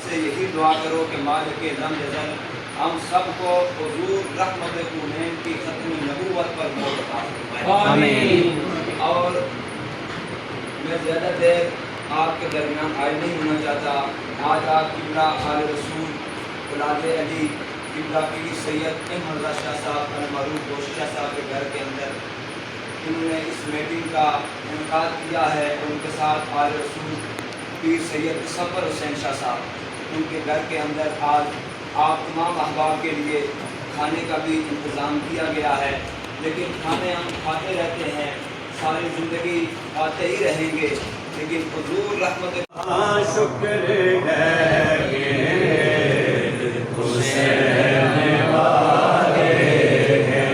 سے یہی دعا کرو کہ مالک لم یزل ہم سب کو حضور رحمت کونین کی ختم نبوت پر موت عطا فرمائے، آمین۔ اور میں زیادہ دیر آپ کے درمیان حائل نہیں ہونا چاہتا۔ آج آپ قبلہ آل رسول اولاد علی قبلہ پیر سید احمد رضا شاہ صاحب المعروف گوشت شاہ صاحب کے گھر کے اندر انہوں نے اس میٹنگ کا انعقاد کیا ہے، اور ان کے ساتھ آل رسول پیر سید صفر حسین شاہ صاحب ان کے گھر کے اندر آج آپ تمام احباب کے لیے کھانے کا بھی انتظام کیا گیا ہے۔ لیکن کھانے ہم کھاتے رہتے ہیں، ساری زندگی کھاتے ہی رہیں گے، لیکن حضور رحمت شکر ہے حسین والے ہیں،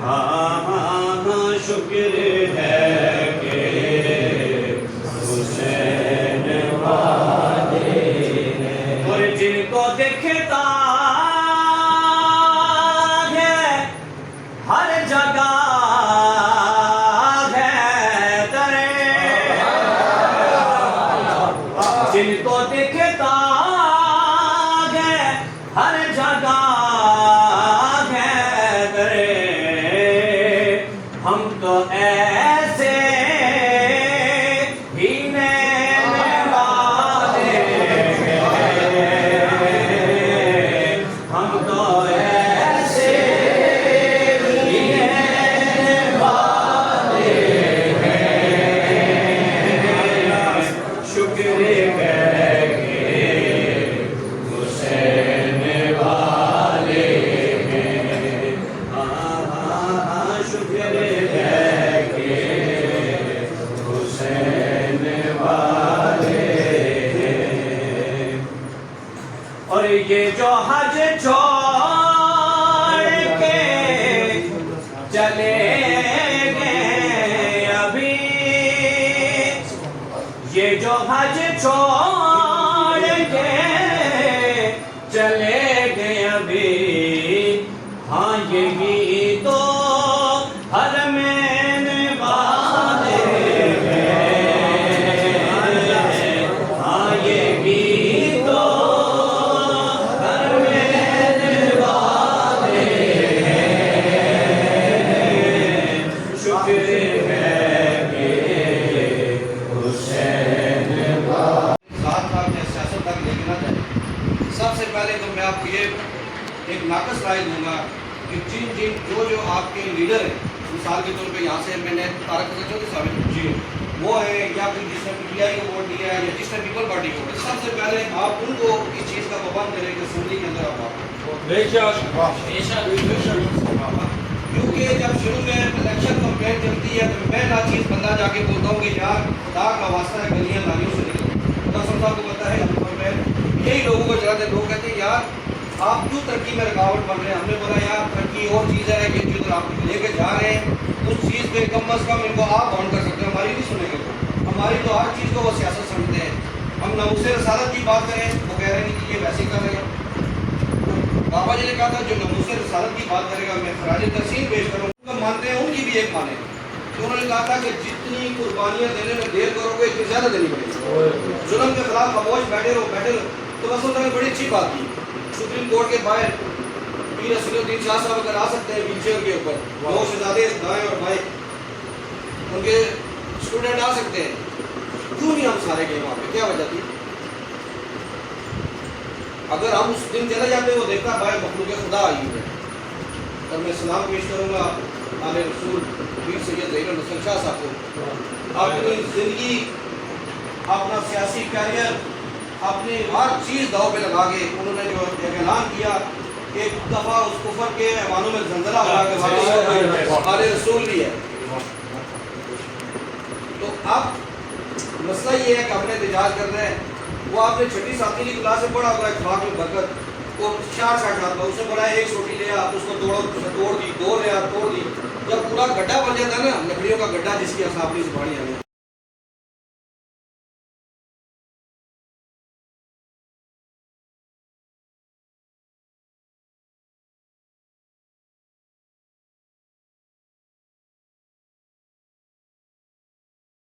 ہاں شکر ہے کہ حسین والے ہیں، اور جن کو دیکھتا ہے ہر جگہ جن کو دکھتا ہے ہر جگہ ہے درے، ہم تو ایسے ہی نین والے ہیں، ہم تو ایسے ہی نین والے ہیں، شکر ہے اور یہ جو حج چھوڑ کے چلے گئے ابھی، یہ جو حج چھوڑ کے چلے گئے ابھی، ہاں یہی تو حرمین والے ہیں، ہاں یہی تو سب سے پہلے تو میں آپ کو یہ ایک ناقص رائے دوں گا کہ جو آپ کے لیڈر ہیں، مثال کے طور پہ یہاں سے میں نے تارک چودھری صاحب جی وہ ہے، یا پھر جس نے پی ٹی آئی کو ووٹ دیا ہے، یا جس نے پیپل پارٹی کو ووٹ، سب سے پہلے آپ ان کو اس چیز کا پابند کریں کہ اسمبلی کے اندر آپ کیونکہ جب شروع میں الیکشن کمپین چلتی ہے تو پہلا چیز بندہ جا کے بولتا ہوں کہ یار خدا کا واسطہ ہے گلیاں نالیوں سے نکلو۔ قاسم صاحب کو پتہ ہے یہی لوگوں کو چلاتے، لوگ کہتے ہیں یار آپ کیوں ترقی میں رکاوٹ بن رہے ہیں؟ ہم نے بولا یار ترقی اور چیز ہے کہ جدھر آپ لے کے جا رہے ہیں اس چیز پہ کم از کم ان کو آپ بانڈ کر سکتے ہیں، ہماری نہیں سنیں گے، ہماری تو ہر چیز کو وہ سیاست سمجھتے ہیں۔ ہم ناموس رسالت کی بات کریں وہ کہہ رہے ہیں کہ یہ ویسے ہی کر رہے ہیں۔ بابا جی نے کہا تھا جو ناموس رسالت کی بات کرے گا میں خراج تحسین پیش کروں گا، مانتے ہیں ان کی بھی ایک مانے، تو انہوں نے کہا تھا کہ جتنی قربانیاں دینے میں دیر کرو گے اتنی زیادہ دینی پڑے گی، ظلم کے خلاف خاموش بیٹھے رہو۔ تو بس انہوں نے بڑی اچھی بات کی، سپریم کورٹ کے باہر پیر رسول الدین شاہ صاحب اگر آ سکتے ہیں ویل چیئر کے اوپر، دو شہزادے دائیں اور بائیں ان کے اسٹوڈنٹ آ سکتے ہیں، کیوں نہیں ہم سارے گئے وہاں پہ؟ کیا وجہ تھی؟ اگر ہم اس دن چلے جاتے ہیں وہ دیکھتا بھائی مخلوق خدا آئی ہوئی ہے۔ اور میں سلام پیش کروں گا آل رسول پیر سید ظہیر الحسن شاہ صاحب کو، اپنی زندگی اپنا سیاسی کیریئر اپنی ہر چیز داؤ پہ لگا کے انہوں نے جو اعلان کیا، ایک دفعہ اس کفر کے ایوانوں میں زلزلہ ہوا کہ آل رسول بھی ہے۔ تو اب مسئلہ یہ ہے کہ ہم نے احتجاج کرنا ہے، وہ آپ نے چھٹی ساتھی کی کلاس سے پڑھا ہوا ہے اخلاق میں برکت، وہ 4 شاٹ مارتا، اس نے بولا ایک چھوٹی لیا، اس کو توڑ دی، 2 لیا توڑ دی، جب پورا گڈھا بن جاتا ہے نا، لکڑیوں کا گڈھا جس کی اپنی زبانی ہے